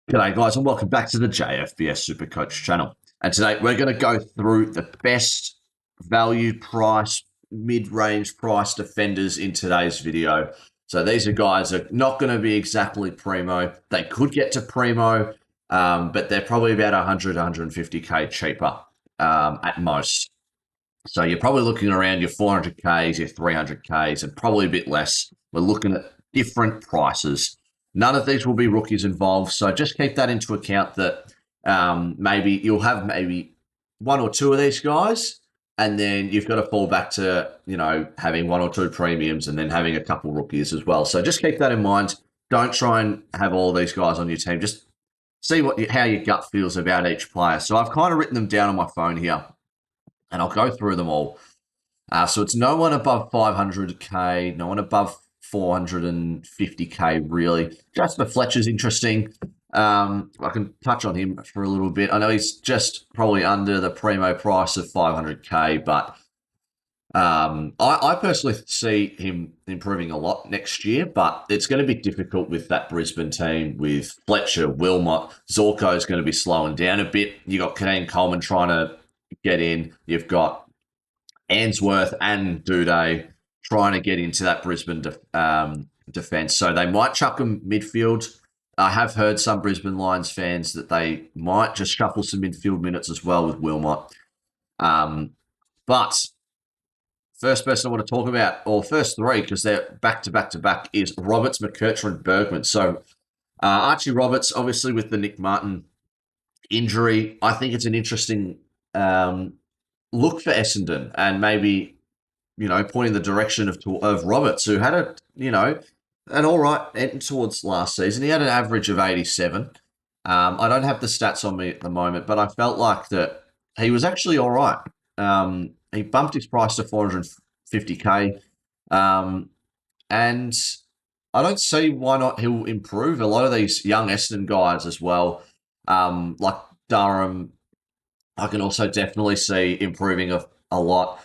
G'day guys and welcome back to the JFBS SuperCoach channel. And today we're going to go through the best value price, mid-range price defenders in today's video. So these are guys that are not going to be exactly primo. They could get to primo, but they're probably about 100, 150k cheaper at most. So you're probably looking around your 400Ks, your 300Ks, and probably a bit less. We're looking at different prices. None of these will be rookies involved, so just keep that into account that maybe you'll have maybe one or two of these guys, and then you've got to fall back to, having one or two premiums and then having a couple rookies as well. So just keep that in mind. Don't try and have all these guys on your team. Just see how your gut feels about each player. So I've kind of written them down on my phone here, and I'll go through them all. So it's no one above 500k, no one above 450k, really. Jasper Fletcher's interesting. I can touch on him for a little bit. I know he's just probably under the primo price of 500k, but I personally see him improving a lot next year, but it's going to be difficult with that Brisbane team with Fletcher, Wilmot. Zorko is going to be slowing down a bit. You got Kadein Coleman trying to get in. You've got Answorth and Duday trying to get into that Brisbane defence. So they might chuck them midfield. I have heard some Brisbane Lions fans that they might just shuffle some midfield minutes as well with Wilmot. But first person I want to talk about, or first three, because they're back to back to back, is Roberts, McKercher, and Bergman. So Archie Roberts, obviously with the Nick Martin injury, I think it's an interesting look for Essendon, and maybe, pointing the direction of Roberts, who had an all right end towards last season. He had an average of 87. I don't have the stats on me at the moment, but I felt like that he was actually all right. He bumped his price to 450k, and I don't see why not he'll improve. A lot of these young Essendon guys as well, like Durham, I can also definitely see improving a lot.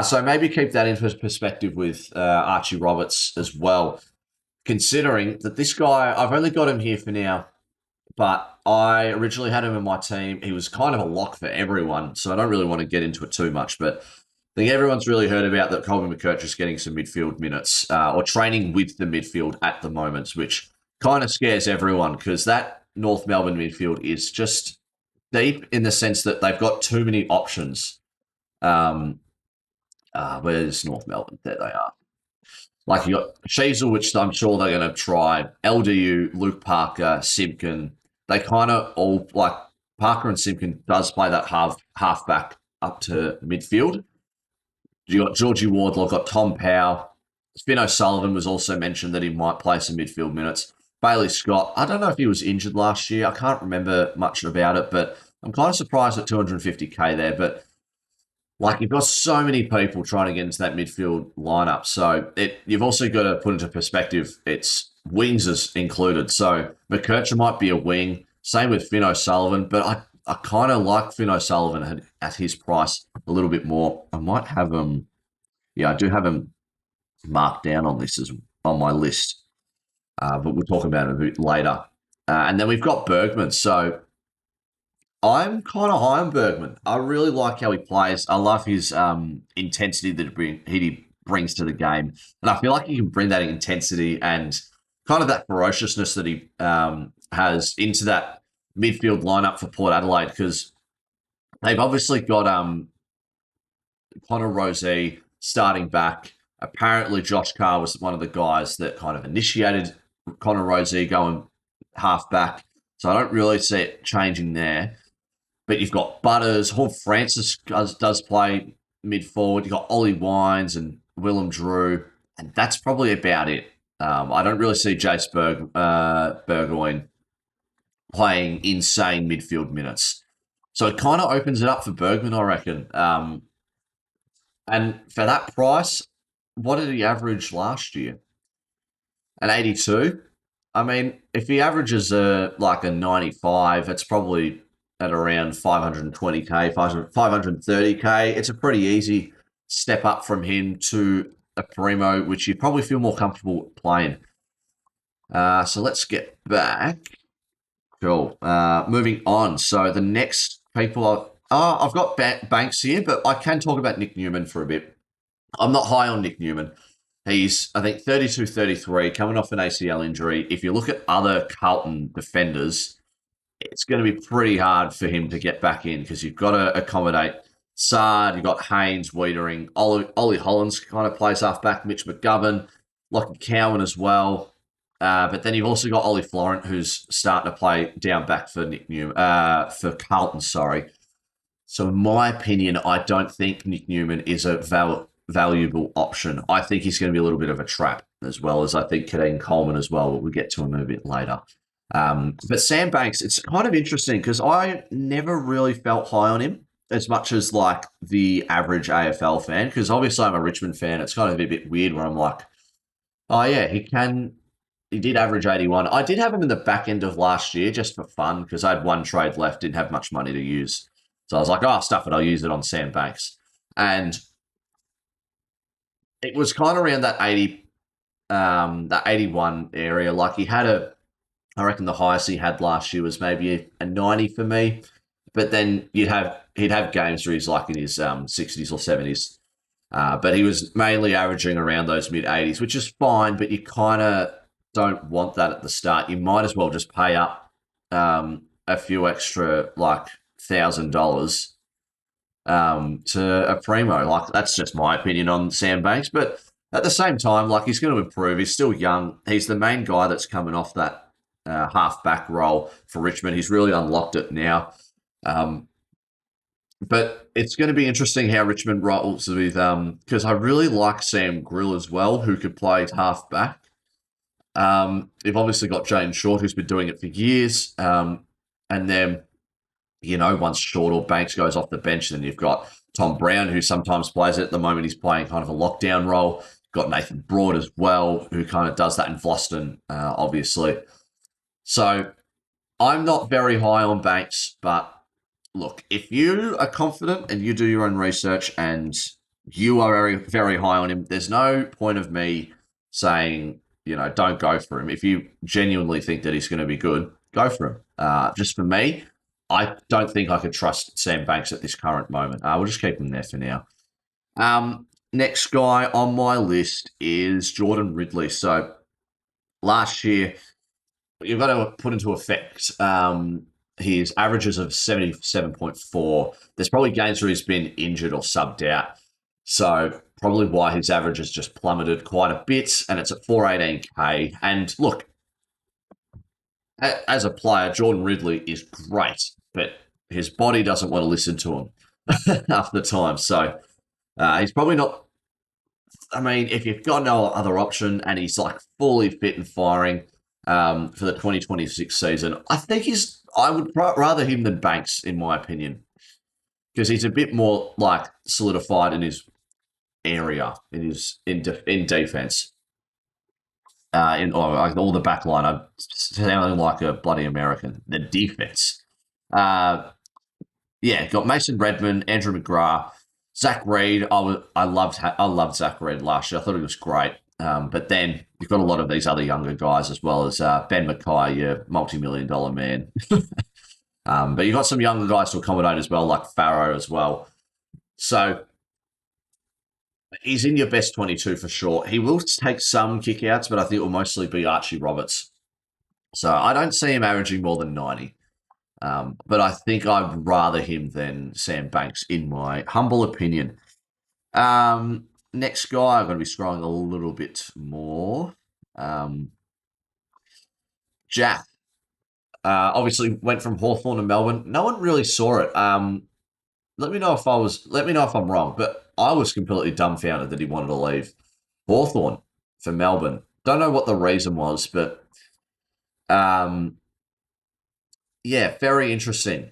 So maybe keep that into perspective with Archie Roberts as well, considering that this guy, I've only got him here for now, but I originally had him in my team. He was kind of a lock for everyone, so I don't really want to get into it too much, but I think everyone's really heard about that Colby McKercher is getting some midfield minutes or training with the midfield at the moment, which kind of scares everyone because that North Melbourne midfield is just deep in the sense that they've got too many options. Where's North Melbourne? There they are. Like you got Sheasel, which I'm sure they're going to try. LDU, Luke Parker, Simpkin. They kind of all, like, Parker and Simpkin does play that halfback up to midfield. You got Georgie Wardlaw, got Tom Powell. Spino Sullivan was also mentioned that he might play some midfield minutes. Bailey Scott, I don't know if he was injured last year. I can't remember much about it, but I'm kind of surprised at 250k there. But like, you've got so many people trying to get into that midfield lineup. So you've also got to put into perspective, it's wings is included. So McKercher might be a wing. Same with Finn O'Sullivan, but I kind of like Finn O'Sullivan at his price a little bit more. I might have him. Yeah, I do have him marked down on this on my list, but we'll talk about it a bit later. And then we've got Bergman. So I'm kind of high on Bergman. I really like how he plays. I love his intensity that he brings to the game. And I feel like he can bring that intensity and kind of that ferociousness that he has into that midfield lineup for Port Adelaide, because they've obviously got Connor Rozee starting back. Apparently, Josh Carr was one of the guys that kind of initiated Connor Rozee going half back. So I don't really see it changing there. But you've got Butters, Hall Francis does play mid forward. You've got Ollie Wines and Willem Drew, and that's probably about it. I don't really see Jace Burgoyne playing insane midfield minutes. So it kind of opens it up for Bergman, I reckon. And for that price, what did he average last year? An 82? I mean, if he averages like a 95, it's probably at around 520k, 530k. It's a pretty easy step up from him to a primo, which you probably feel more comfortable playing. So let's get back Cool. Moving on. So the next people I've got Banks here, but I can talk about Nick Newman for a bit. I'm not high on Nick Newman. He's, I think, 32, 33, coming off an ACL injury. If you look at other Carlton defenders, it's going to be pretty hard for him to get back in because you've got to accommodate Sard, you've got Haynes, Wiedering, Ollie Hollands kind of plays halfback, Mitch McGovern, Lockie Cowan as well. But then you've also got Ollie Florent, who's starting to play down back for Nick Newman, for Carlton, sorry. So in my opinion, I don't think Nick Newman is a valuable option. I think he's going to be a little bit of a trap, as well as I think Kadein Coleman as well, but we'll get to him a bit later. But Sam Banks, it's kind of interesting because I never really felt high on him as much as like the average AFL fan, because obviously I'm a Richmond fan. It's kind of a bit weird where I'm like, oh yeah, he did average 81. I did have him in the back end of last year just for fun because I had one trade left, didn't have much money to use. So I was like, oh, stuff it, I'll use it on Sam Banks. And it was kind of around that 81 area. Like he had I reckon the highest he had last year was maybe a 90 for me. But then he'd have games where he's like in his 60s or 70s. But he was mainly averaging around those mid 80s, which is fine, but you kind of don't want that at the start. You might as well just pay up a few extra, like $1,000 to a primo. Like that's just my opinion on Sam Banks. But at the same time, like he's going to improve. He's still young. He's the main guy that's coming off that half-back role for Richmond. He's really unlocked it now. But it's going to be interesting how Richmond rolls with, because I really like Sam Grill as well, who could play half-back. They've obviously got Jane Short, who's been doing it for years. And then, once Short or Banks goes off the bench, then you've got Tom Brown, who sometimes plays it. At the moment, he's playing kind of a lockdown role. Got Nathan Broad as well, who kind of does that in Vlosten, obviously. So I'm not very high on Banks, but look, if you are confident and you do your own research and you are very, very high on him, there's no point of me saying, don't go for him. If you genuinely think that he's going to be good, go for him. Just for me, I don't think I could trust Sam Banks at this current moment. We'll just keep him there for now. Next guy on my list is Jordan Ridley. So last year, you've got to put into effect his averages of 77.4. There's probably games where he's been injured or subbed out. So probably why his average has just plummeted quite a bit, and it's at 418k. And look, as a player, Jordan Ridley is great, but his body doesn't want to listen to him half the time. So he's probably not. I mean, if you've got no other option and he's like fully fit and firing for the 2026 season, I would rather him than Banks, in my opinion, because he's a bit more like solidified in his area, in defense. In all the back line, I'm sounding like a bloody American. The defense. Got Mason Redmond, Andrew McGrath, Zach Reid. I loved Zach Reid last year. I thought he was great. But then you've got a lot of these other younger guys as well as Ben Mackay, your multi-million-dollar man. But you've got some younger guys to accommodate as well, like Farrow as well. So he's in your best 22 for sure. He will take some kickouts, but I think it will mostly be Archie Roberts. So I don't see him averaging more than 90. But I think I'd rather him than Sam Banks, in my humble opinion. Next guy, I'm going to be scrolling a little bit more. Jack. Obviously went from Hawthorn to Melbourne. No one really saw it. Let me know if I'm wrong, but I was completely dumbfounded that he wanted to leave Hawthorn for Melbourne. Don't know what the reason was, but very interesting.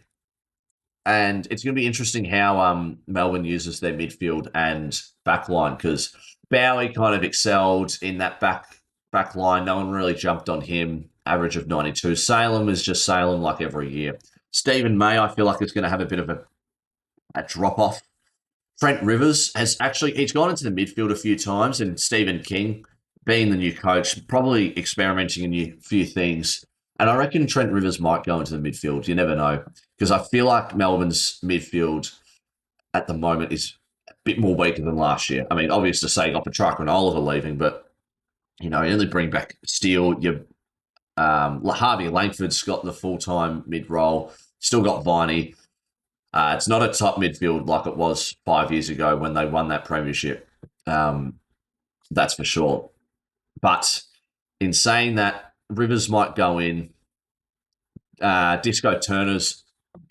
And it's going to be interesting how Melbourne uses their midfield and backline, because Bowie kind of excelled in that back line. No one really jumped on him. Average of 92. Salem is just Salem like every year. Stephen May, I feel like, is going to have a bit of a drop-off. Trent Rivers he's gone into the midfield a few times, and Stephen King, being the new coach, probably experimenting in a few things, And I reckon Trent Rivers might go into the midfield. You never know. Because I feel like Melbourne's midfield at the moment is a bit more weaker than last year. I mean, obvious to say got Petrarca and Oliver leaving, but, you only bring back Steele. Harvey Langford's got the full-time mid-role. Still got Viney. It's not a top midfield like it was 5 years ago when they won that premiership. That's for sure. But in saying that, Rivers might go in. Disco Turner's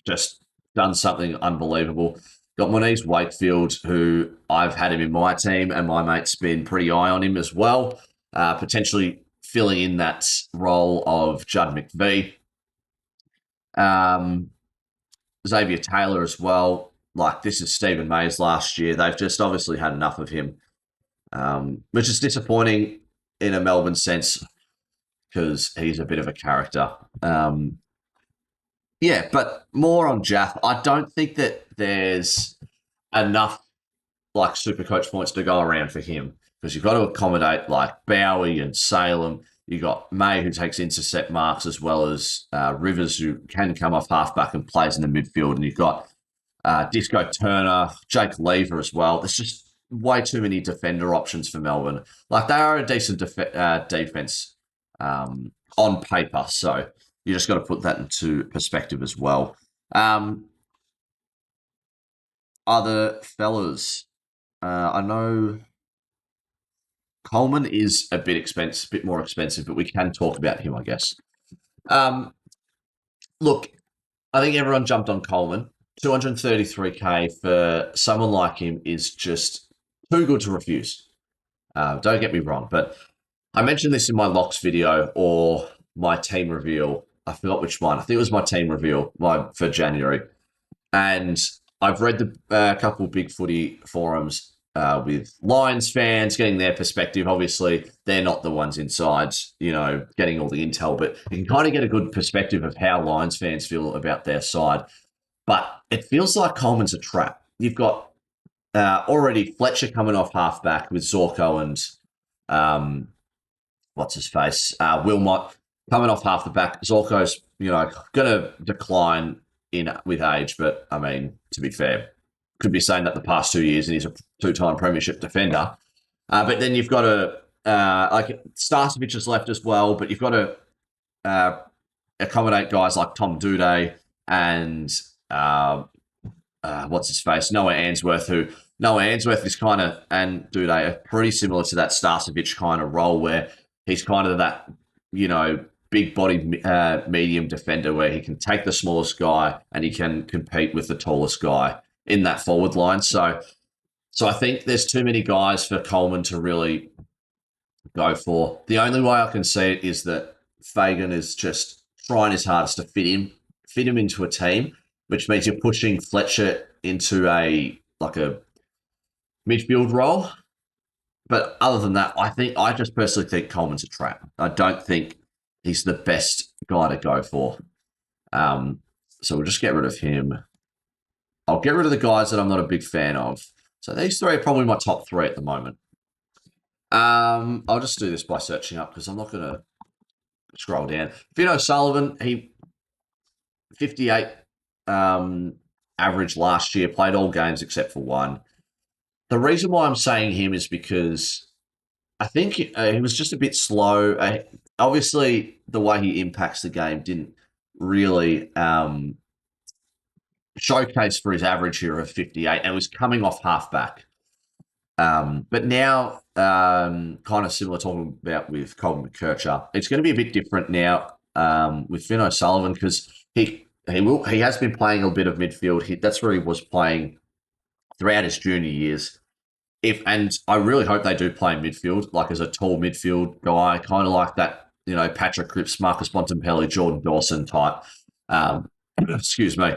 just done something unbelievable. Got Moniz Wakefield, who I've had him in my team, and my mate's been pretty high on him as well, potentially filling in that role of Judd McVee. Xavier Taylor as well. Like, this is Stephen May's last year. They've just obviously had enough of him, which is disappointing in a Melbourne sense because he's a bit of a character. Yeah, but more on Jaff. I don't think that there's enough like SuperCoach points to go around for him because you've got to accommodate like Bowie and Salem. You've got May, who takes intercept marks, as well as Rivers, who can come off halfback and plays in the midfield. And you've got Disco Turner, Jake Lever as well. There's just way too many defender options for Melbourne. Like, they are a decent defense on paper. So you just got to put that into perspective as well. Other fellas, I know Coleman is a bit more expensive, but we can talk about him, I guess. Look, I think everyone jumped on Coleman. 233K for someone like him is just too good to refuse. Don't get me wrong, but I mentioned this in my locks video or my team reveal. I forgot which one. I think it was my team reveal for January. And I've read the couple of big footy forums with Lions fans, getting their perspective. Obviously, they're not the ones inside, getting all the intel, but you can kind of get a good perspective of how Lions fans feel about their side. But it feels like Coleman's a trap. You've got already Fletcher coming off halfback with Zorko and what's his face, Wilmot coming off half the back. Zorko's going to decline with age, but I mean, to be fair, could be saying that the past 2 years, and he's a two-time premiership defender. But then you've got to Starcevich has left as well, but you've got to accommodate guys like Tom Duday and what's his face, Noah Answorth, Noah Answorth is kind of, and Duday are pretty similar to that Starcevich kind of role where he's kind of that, big body medium defender where he can take the smallest guy and he can compete with the tallest guy in that forward line. So I think there's too many guys for Coleman to really go for. The only way I can see it is that Fagan is just trying his hardest to fit him into a team, which means you're pushing Fletcher into a midfield role. But other than that, I just personally think Coleman's a trap. I don't think he's the best guy to go for. So we'll just get rid of him. I'll get rid of the guys that I'm not a big fan of. So these three are probably my top three at the moment. I'll just do this by searching up because I'm not going to scroll down. Sullivan, he 58 average last year, played all games except for one. The reason why I'm saying him is because I think he was just a bit slow. Obviously, the way he impacts the game didn't really showcase for his average here of 58 and was coming off halfback. But now, kind of similar talking about with Colin McKercher, it's going to be a bit different now with Finn O'Sullivan because he has been playing a bit of midfield. That's where he was playing throughout his junior years. And I really hope they do play in midfield, like as a tall midfield guy, kind of like that, Patrick Cripps, Marcus Bontempelli, Jordan Dawson type. Excuse me.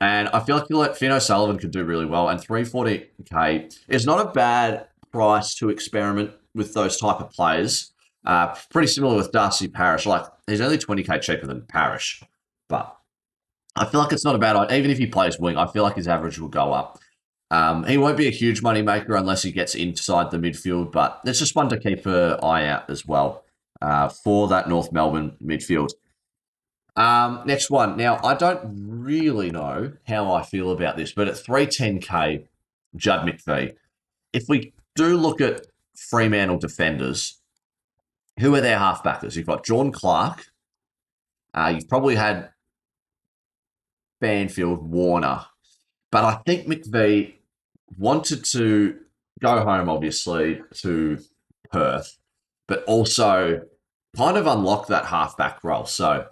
And I feel like Finn O'Sullivan could do really well. And 340K is not a bad price to experiment with those type of players. Pretty similar with Darcy Parish. Like, he's only 20K cheaper than Parish. But I feel like it's not a bad idea. Even if he plays wing, I feel like his average will go up. He won't be a huge money maker unless he gets inside the midfield, but it's just one to keep an eye out as well for that North Melbourne midfield. Next one. Now, I don't really know how I feel about this, but at 310k, Judd McVee. If we do look at Fremantle defenders, who are their halfbackers? You've got John Clark. You've probably had Banfield, Warner. But I think McVee wanted to go home, obviously, to Perth, but also kind of unlock that halfback role. So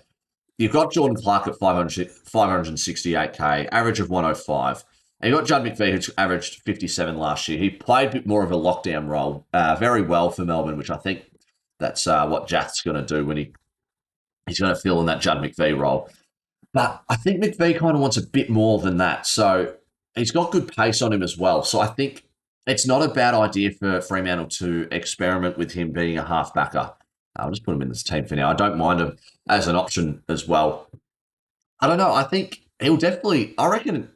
you've got Jordan Clark at 568k, average of 105. And you've got Judd McVee, who averaged 57 last year. He played a bit more of a lockdown role very well for Melbourne, which I think that's what Jack's going to do when he's going to fill in that Judd McVee role. But I think McVee kind of wants a bit more than that. So he's got good pace on him as well. So I think it's not a bad idea for Fremantle to experiment with him being a halfbacker. I'll just put him in this team for now. I don't mind him as an option as well. I don't know. I think he'll definitely, I reckon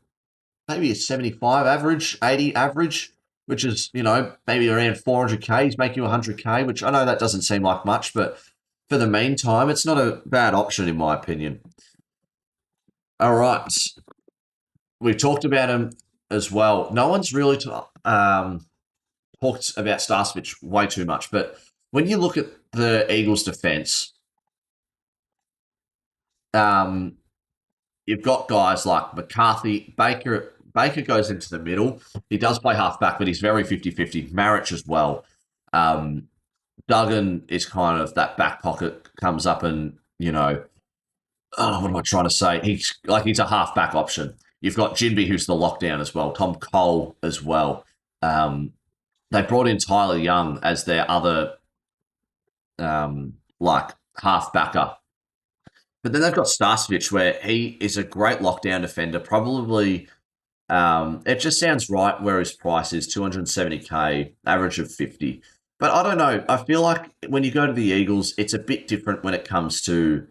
maybe a 75 average, 80 average, which is, maybe around 400k. He's making you 100k, which I know that doesn't seem like much, but for the meantime, it's not a bad option in my opinion. All right. We've talked about him as well. No one's really talked about Starcevich way too much, but when you look at the Eagles' defense, you've got guys like McCarthy, Baker. Baker goes into the middle. He does play halfback, but he's very 50-50. Marich as well. Duggan is kind of that back pocket, comes up and, what am I trying to say? He's a halfback option. You've got Jinby, who's the lockdown as well. Tom Cole as well. They brought in Tyler Young as their other halfbacker. But then they've got Starcevich, where he is a great lockdown defender. Probably, it just sounds right where his price is, 270k, average of 50. But I don't know. I feel like when you go to the Eagles, it's a bit different when it comes to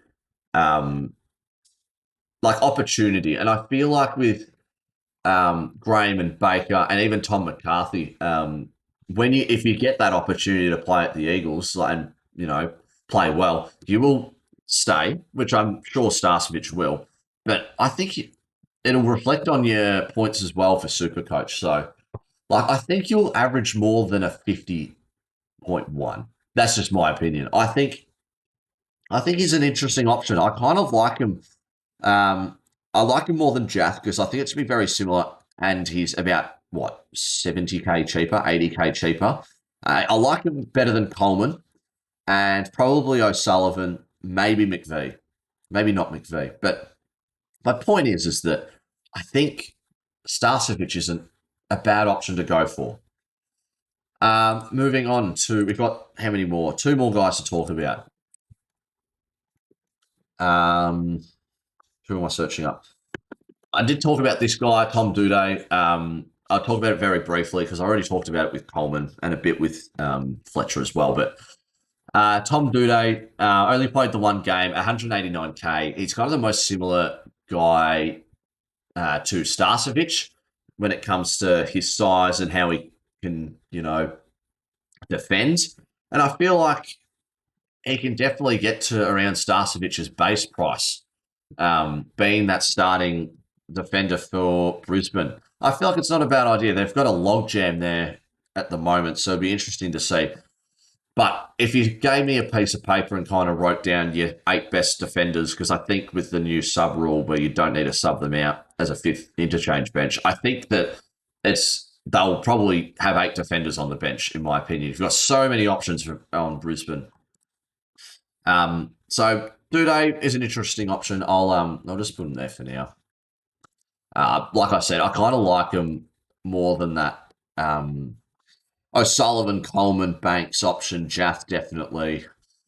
opportunity. And I feel like with Graham and Baker and even Tom McCarthy, if you get that opportunity to play at the Eagles and play well, you will stay, which I'm sure Starcevich will. But I think it'll reflect on your points as well for SuperCoach. So, I think you'll average more than a 50.1. That's just my opinion. I think he's an interesting option. I kind of like him. I like him more than Jath because I think it's going to be very similar, and he's about 70k cheaper, 80k cheaper. I like him better than Coleman, and probably O'Sullivan, maybe McVee, maybe not McVee. But my point is that I think Starcevich isn't a bad option to go for. Moving on to, we've got how many more? Two more guys to talk about. Who am I searching up? I did talk about this guy, Tom Duday. I'll talk about it very briefly because I already talked about it with Coleman and a bit with Fletcher as well. But Tom Duday only played the one game, 189k. He's kind of the most similar guy to Starcevich when it comes to his size and how he can, defend. And I feel like he can definitely get to around Starcevich's base price, being that starting defender for Brisbane. I feel like it's not a bad idea. They've got a logjam there at the moment, so it'd be interesting to see. But if you gave me a piece of paper and kind of wrote down your 8 best defenders, because I think with the new sub rule where you don't need to sub them out as a 5th interchange bench, I think that they'll probably have 8 defenders on the bench, in my opinion. You've got so many options on Brisbane. So Duday is an interesting option. I'll just put him there for now. Like I said, I kind of like him more than that. Sullivan, Coleman, Banks option, Jath definitely.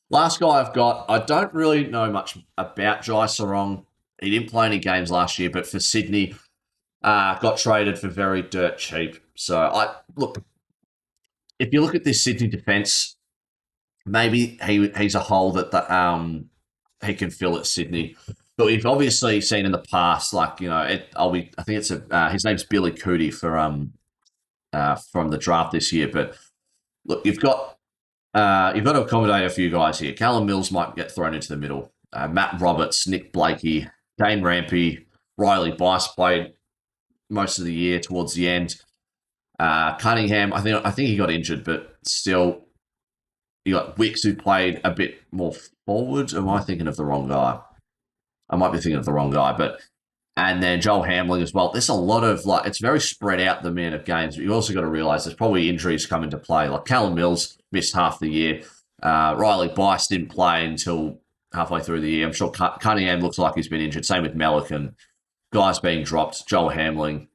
Last guy I've got, I don't really know much about Jai Sarong. He didn't play any games last year, but for Sydney, got traded for very dirt cheap. So if you look at this Sydney defence, maybe he's a hole that he can fill at Sydney. But we've obviously seen in the past, I think it's his name's Billy Cootie from the draft this year. But look, you've got to accommodate a few guys here. Callum Mills might get thrown into the middle. Matt Roberts, Nick Blakey, Dane Rampy, Riley Bice played most of the year towards the end. Cunningham, I think he got injured, but still, you got Wicks who played a bit more forward. Am I thinking of the wrong guy? I might be thinking of the wrong guy, but and then Joel Hamling as well. There's a lot of it's very spread out the amount of games, but you also got to realise there's probably injuries come into play. Like Callum Mills missed half the year. Riley Bice didn't play until halfway through the year. I'm sure Cunningham looks like he's been injured. Same with Melican. Guys being dropped. Joel Hamling.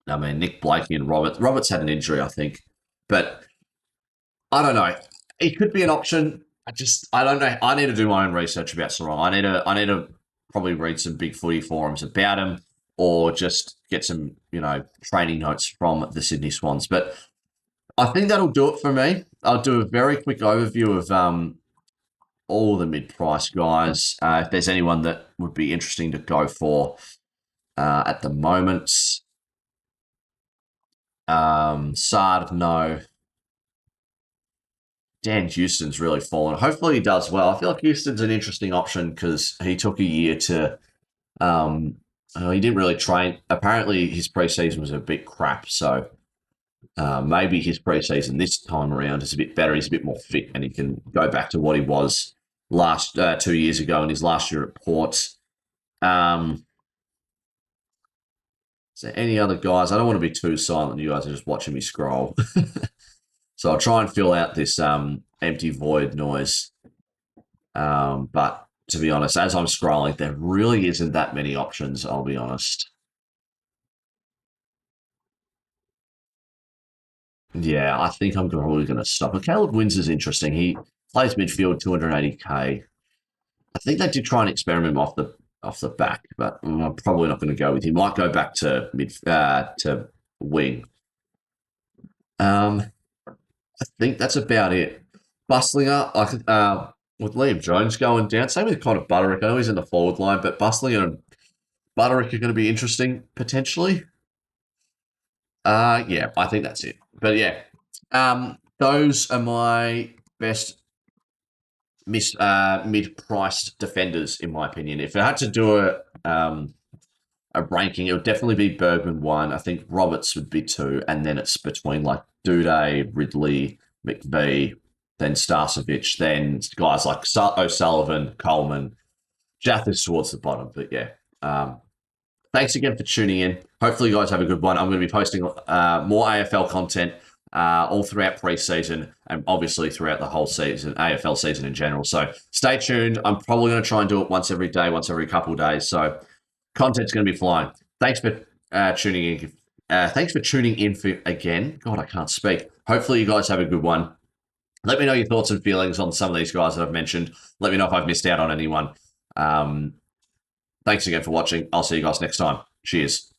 I mean, Nick Blakey and Roberts. Roberts had an injury, I think. But I don't know. It could be an option. I don't know. I need to do my own research about Sarong. I need to probably read some big footy forums about him or just get some, training notes from the Sydney Swans. But I think that'll do it for me. I'll do a very quick overview of all the mid-price guys. If there's anyone that would be interesting to go for at the moment. Sard, no. Dan Houston's really fallen. Hopefully he does well. I feel like Houston's an interesting option because he took a year to he didn't really train. Apparently his preseason was a bit crap, so maybe his preseason this time around is a bit better. He's a bit more fit and he can go back to what he was last 2 years ago in his last year at Port. Is there any other guys? I don't want to be too silent. You guys are just watching me scroll. So I'll try and fill out this empty void noise. But to be honest, as I'm scrolling, there really isn't that many options, I'll be honest. Yeah, I think I'm probably going to stop. But Caleb Wins is interesting. He plays midfield, 280k. I think they did try and experiment him off the back, but I'm probably not going to go with him. Might go back to to wing. I think that's about it. Bustlinger, with Liam Jones going down, same with Connor Butterick. I know he's in the forward line, but Bustlinger and Butterick are going to be interesting potentially. Yeah, I think that's it. But yeah, those are my best mid-priced defenders, in my opinion. If I had to do a ranking, it would definitely be Bergman 1. I think Roberts would be 2, and then it's between like Duday, Ridley, McVee, then Starcevich, then guys like Sullivan, Coleman. Jath is towards the bottom, but yeah. Thanks again for tuning in. Hopefully you guys have a good one. I'm going to be posting more AFL content all throughout pre-season and obviously throughout the whole season, AFL season in general. So stay tuned. I'm probably going to try and do it once every day, once every couple of days. So content's going to be flying. Thanks for tuning in. Thanks for tuning in again. God, I can't speak. Hopefully you guys have a good one. Let me know your thoughts and feelings on some of these guys that I've mentioned. Let me know if I've missed out on anyone. Thanks again for watching. I'll see you guys next time. Cheers.